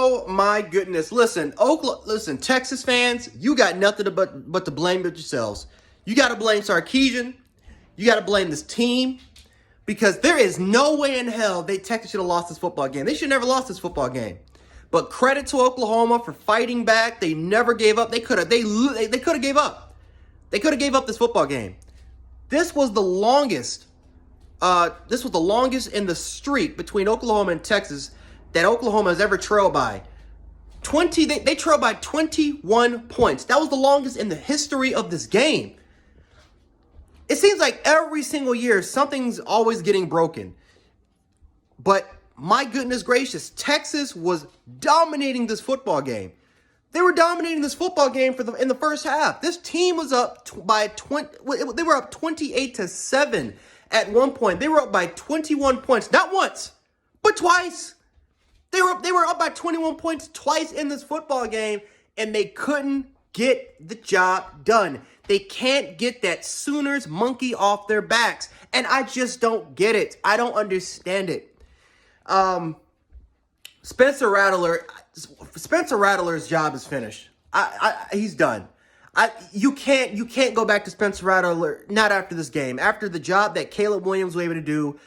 Oh my goodness. Listen, Texas fans, you got nothing but to blame but yourselves. You got to blame Sarkisian. You got to blame this team because there is no way in hell Texas should have lost this football game. They should have never lost this football game. But credit to Oklahoma for fighting back. They never gave up. They could have gave up. They could have gave up this football game. This was the longest in the streak between Oklahoma and Texas that Oklahoma has ever trailed by. They trailed by 21 points. That was the longest in the history of this game. It seems like every single year something's always getting broken. But my goodness gracious, Texas was dominating this football game. They were dominating this football game in the first half. This team was up by 20. They were up 28-7 at one point. They were up by 21 points, not once, but twice. They were up by 21 points twice in this football game, and they couldn't get the job done. They can't get that Sooners monkey off their backs, and I just don't get it. I don't understand it. Spencer Rattler's job is finished. He's done. You can't go back to Spencer Rattler, not after this game. After the job that Caleb Williams was able to do.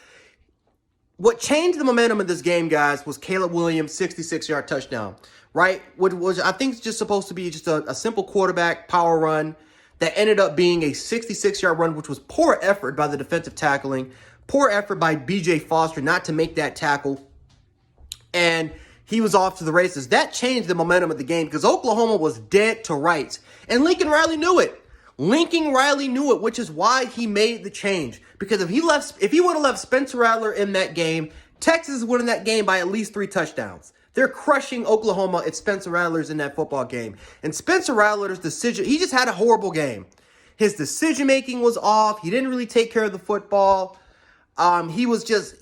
What changed the momentum of this game, guys, was Caleb Williams' 66-yard touchdown, right? What was, I think, just supposed to be just a simple quarterback power run that ended up being a 66-yard run, which was poor effort by the defensive tackling, poor effort by B.J. Foster not to make that tackle, and he was off to the races. That changed the momentum of the game because Oklahoma was dead to rights, and Lincoln Riley knew it. Which is why he made the change. Because if he would have left Spencer Rattler in that game, Texas is winning that game by at least 3 touchdowns. They're crushing Oklahoma if Spencer Rattler's in that football game. And Spencer Rattler's decision, he just had a horrible game. His decision-making was off. He didn't really take care of the football. He was just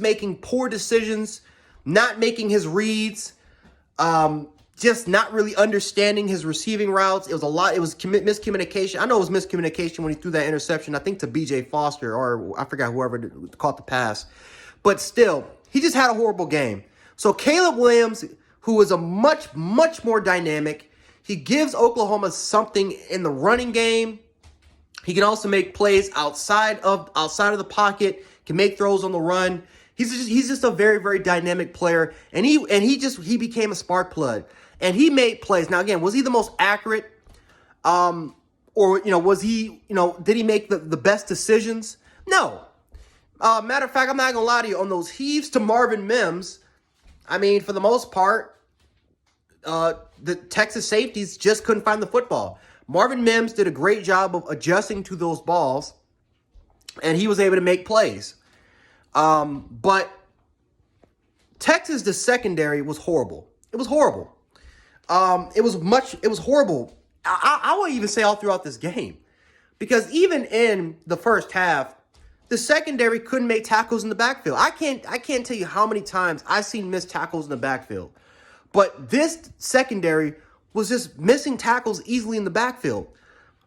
making poor decisions, not making his reads. Just not really understanding his receiving routes. It was miscommunication. I know it was miscommunication when he threw that interception, I think to B.J. Foster, or I forgot whoever caught the pass. But still, he just had a horrible game. So Caleb Williams, who is a much, much more dynamic, he gives Oklahoma something in the running game. He can also make plays outside of the pocket, can make throws on the run. He's just a very, very dynamic player, and he became a spark plug. And he made plays. Now, again, was he the most accurate? Or, was he, did he make the best decisions? No. Matter of fact, I'm not going to lie to you. On those heaves to Marvin Mims, I mean, for the most part, the Texas safeties just couldn't find the football. Marvin Mims did a great job of adjusting to those balls, and he was able to make plays. But Texas, the secondary was horrible. It was horrible. It was horrible. I would even say all throughout this game, because even in the first half, the secondary couldn't make tackles in the backfield. I can't tell you how many times I've seen missed tackles in the backfield, but this secondary was just missing tackles easily in the backfield,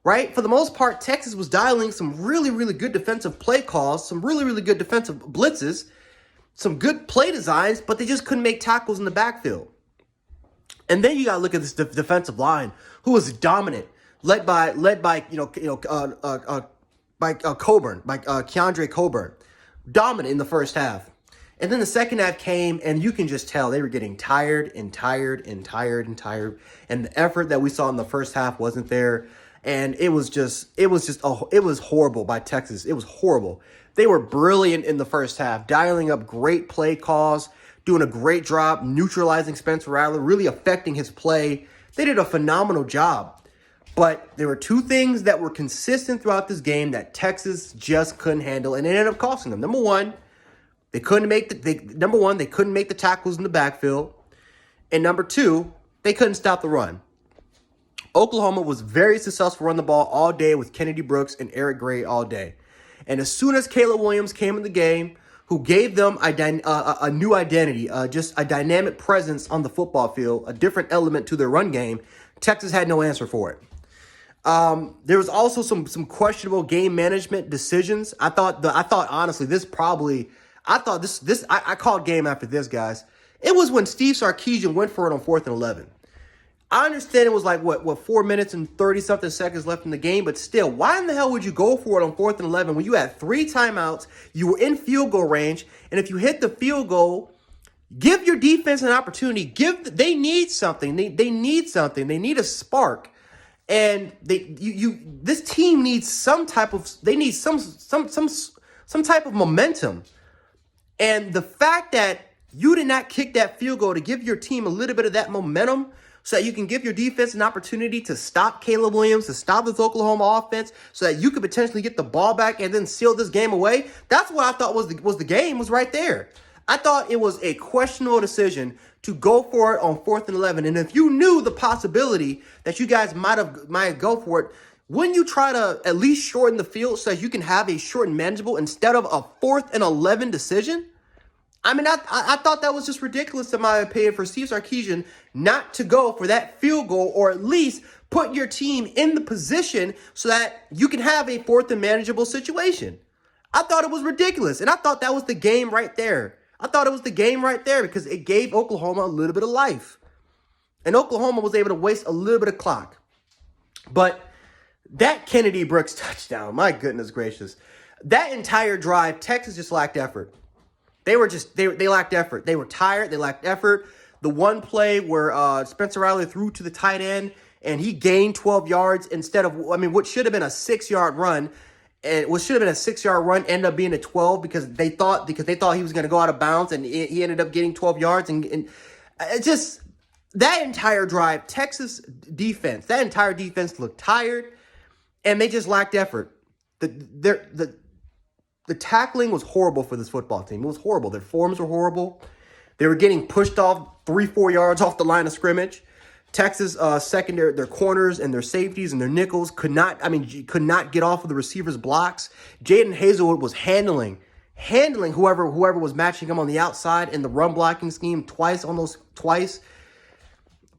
right? For the most part, Texas was dialing some really, really good defensive play calls, some really, really good defensive blitzes, some good play designs, but they just couldn't make tackles in the backfield. And then you got to look at this defensive line, who was dominant, led by Keandre Coburn, dominant in the first half. And then the second half came, and you can just tell they were getting tired. And the effort that we saw in the first half wasn't there. And it was horrible by Texas. It was horrible. They were brilliant in the first half, dialing up great play calls, doing a great job, neutralizing Spencer Rattler, really affecting his play. They did a phenomenal job. But there were 2 things that were consistent throughout this game that Texas just couldn't handle, and it ended up costing them. Number one, they couldn't make the tackles in the backfield. And number 2, they couldn't stop the run. Oklahoma was very successful running the ball all day with Kennedy Brooks and Eric Gray all day. And as soon as Caleb Williams came in the game, who gave them a new identity, just a dynamic presence on the football field, a different element to their run game, Texas had no answer for it. There was also some questionable game management decisions. I thought honestly, I called game after this, guys. It was when Steve Sarkisian went for it on 4th and 11. I understand it was like, what 4 minutes and 30-something seconds left in the game, but still, why in the hell would you go for it on 4th and 11 when you had 3 timeouts, you were in field goal range, and if you hit the field goal, give your defense an opportunity. They need something. They need something. They need a spark. And this team needs some type of momentum. And the fact that you did not kick that field goal to give your team a little bit of that momentum so that you can give your defense an opportunity to stop Caleb Williams, to stop this Oklahoma offense, so that you could potentially get the ball back and then seal this game away. That's what I thought was the game was right there. I thought it was a questionable decision to go for it on 4th and 11. And if you knew the possibility that you guys might go for it, wouldn't you try to at least shorten the field so that you can have a short and manageable instead of a 4th and 11 decision? I mean, I thought that was just ridiculous, in my opinion, for Steve Sarkisian not to go for that field goal, or at least put your team in the position so that you can have a 4th and manageable situation. I thought it was ridiculous, and I thought that was the game right there. I thought it was the game right there because it gave Oklahoma a little bit of life. And Oklahoma was able to waste a little bit of clock. But that Kennedy Brooks touchdown, my goodness gracious. That entire drive, Texas just lacked effort. They lacked effort. They were tired. They lacked effort. The one play where Spencer Rattler threw to the tight end and he gained 12 yards instead of, what should have been a 6-yard run. And what should have been a 6-yard run ended up being a 12 because they thought he was going to go out of bounds, and he ended up getting 12 yards. And it just, that entire drive, Texas defense, that entire defense looked tired, and they just lacked effort. The tackling was horrible for this football team. It was horrible. Their forms were horrible. They were getting pushed off 3-4 yards off the line of scrimmage. Texas secondary, their corners and their safeties and their nickels could not get off of the receivers' blocks. Jaden Hazelwood was handling whoever was matching him on the outside in the run blocking scheme twice.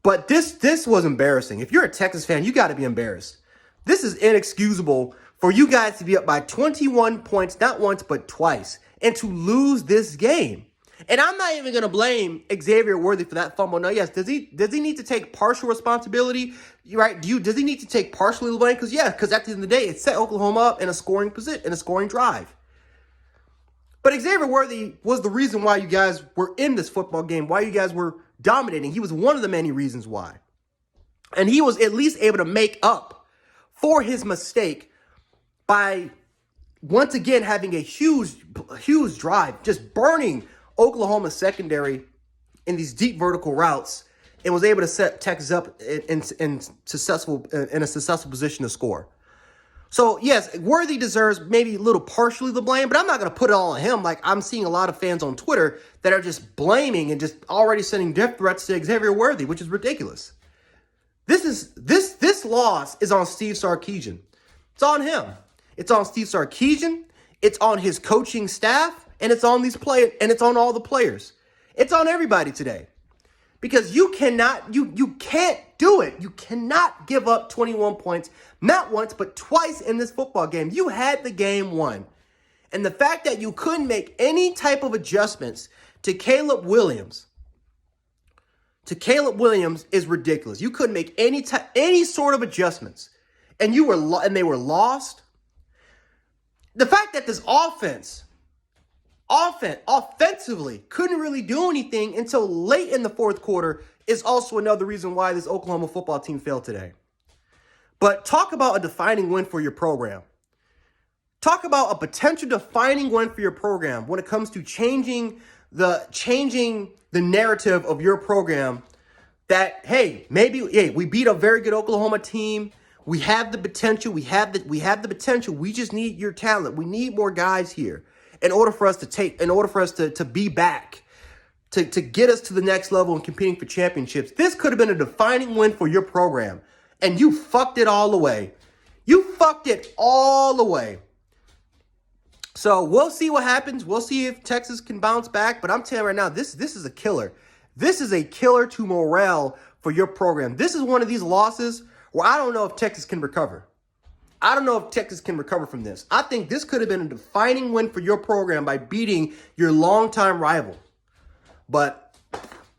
But this was embarrassing. If you're a Texas fan, you got to be embarrassed. This is inexcusable for you guys to be up by 21 points, not once, but twice, and to lose this game. And I'm not even going to blame Xavier Worthy for that fumble. No, yes, does he need to take partial responsibility? Right? Does he need to take partially the blame? Because at the end of the day, it set Oklahoma up in a scoring position, in a scoring drive. But Xavier Worthy was the reason why you guys were in this football game, why you guys were dominating. He was one of the many reasons why. And he was at least able to make up for his mistake by once again having a huge drive, just burning Oklahoma secondary in these deep vertical routes, and was able to set Texas up in a successful position to score. So yes, Worthy deserves maybe a little partially the blame, but I'm not going to put it all on him. Like, I'm seeing a lot of fans on Twitter that are just blaming and just already sending death threats to Xavier Worthy, which is ridiculous. This loss is on Steve Sarkisian. It's on him. It's on Steve Sarkisian. It's on his coaching staff. And it's on these players, and it's on all the players. It's on everybody today. Because you can't do it. You cannot give up 21 points, not once, but twice in this football game. You had the game won. And the fact that you couldn't make any type of adjustments to Caleb Williams is ridiculous. You couldn't make any sort of adjustments. And they were lost. The fact that this offensively couldn't really do anything until late in the fourth quarter is also another reason why this Oklahoma football team failed today. But talk about a defining win for your program. Talk about a potential defining win for your program when it comes to changing the narrative of your program. That, hey, we beat a very good Oklahoma team. We have the potential. We have the potential. We just need your talent. We need more guys here. In order for us to be back, to get us to the next level and competing for championships. This could have been a defining win for your program, and you fucked it all away. So we'll see what happens. We'll see if Texas can bounce back, but I'm telling you right now, this is a killer. This is a killer to morale for your program. This is one of these losses where I don't know if Texas can recover. I don't know if Texas can recover from this. I think this could have been a defining win for your program by beating your longtime rival. But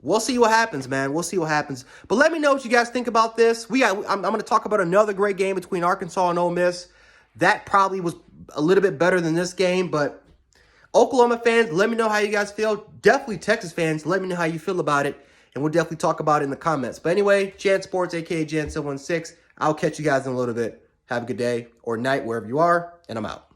We'll see what happens, man. We'll see what happens. But let me know what you guys think about this. I'm going to talk about another great game between Arkansas and Ole Miss. That probably was a little bit better than this game, but Oklahoma fans, let me know how you guys feel. Definitely Texas fans, let me know how you feel about it, and we'll definitely talk about it in the comments. But anyway, Jan Sports, a.k.a. Jan716. I'll catch you guys in a little bit. Have a good day or night wherever you are, and I'm out.